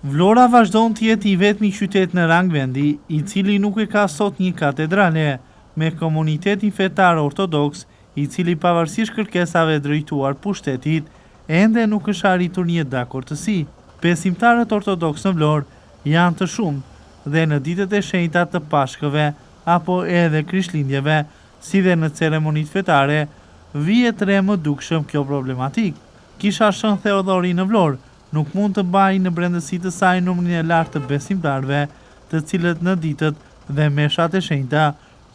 Vlora vazhdon të jetë i vetmi qytet në rang vendi, i cili nuk e ka sot një katedrale, me komunitetin fetar ortodoks, i cili pavarësisht kërkesave drejtuar pushtetit, ende nuk është arritur një dakordësi. Besimtarët ortodoks në Vlorë janë të shumë dhe në ditët e shenjta të Pashkëve apo edhe Krishtlindjeve, si dhe në ceremonit fetare, vihet re më dukshëm kjo problematik. Kisha Shën Theodori në Vlorë nuk mund të mbajë në brendësi të saj numrin e lartë të besimtarëve, të cilët në ditët dhe meshat e shenjta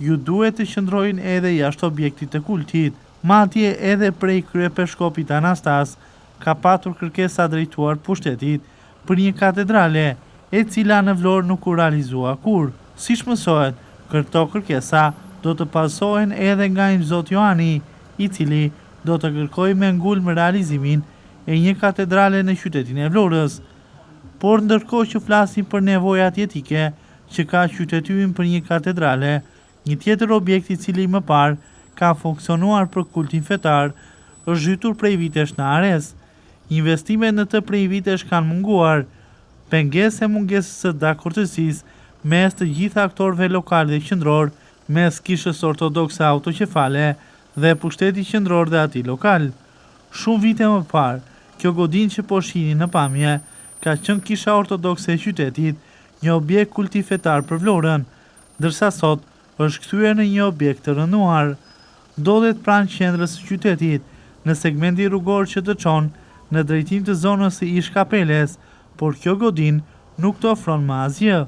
ju duhet të qëndrojnë edhe jashtë objektit të kultit. Madje edhe prej kryepeshkopit Anastas ka patur kërkesa drejtuar pushtetit për një katedrale, e cila në Vlorë nuk u realizua kur. Siç mësohet, këto kërkesa do të pasohen edhe nga një Zot Johani, i cili do të kërkojë me ngulm realizimin e një katedrale në qytetin e Vlorës. Por ndërkohë që flasim për nevojat jetike që ka qyteti ynë për një katedrale, një tjetër objekt i cili më parë ka funksionuar për kultin fetar, është zhytur prej vitesh në ares. Investimet në të prej vitesh kanë munguar, pengesë e mungesës së dakordësisë mes të gjitha aktorëve lokal dhe qendror, mes kishës ortodokse autoqefale dhe pushtetit qendror dhe atij lokal. Shumë vite më parë, kjo godin që po shihni në pamje ka qenë kisha ortodokse e qytetit, një objekt kulti fetar për Vlorën, ndërsa sot është kthyer në një objekt të rënduar. Ndodhet pranë qendrës së qytetit, në segmenti rrugor që të çon në drejtim të zonës së ish kapeles, por kjo godin nuk të ofron më asgjë.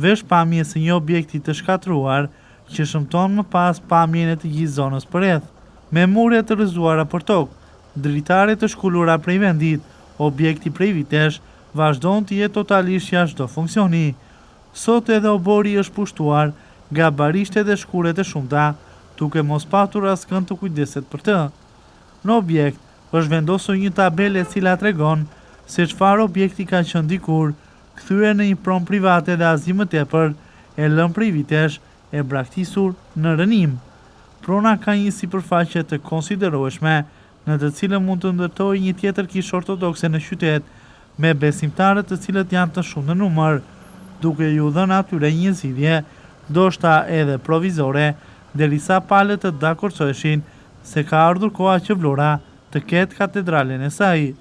Vesh pamje se një objekti të shkatruar që shëmton më pas pamjen e të gjithë zonës përreth. Me mure të rrëzuara për tokë, dritare të shkullura prej vendit, objekti prej vitesh vazhdon të jetë totalisht jashtë çdo funksioni. Sot edhe obori është pushtuar nga barishte dhe shkure të shumta, duke mos patur askënd të kujdeset për të. Në objekt është vendosur një tabelë e cila tregon se çfarë objekti ka qenë dikur, kthyer në një pronë private dhe asgjë më tepër, e lënë prej vitesh e braktisur në rënim. Prona ka një sipërfaqe të konsiderueshme, në të cilën mund të ndërtojë një tjetër kishë ortodokse në qytet, me besimtarët të cilët janë të shumë në numër, duke ju dhënë atyre një zgjidhje, ndoshta edhe provizore, derisa palët të dakordsoheshin se ka ardhur koha që Vlora të ketë katedralen e saj.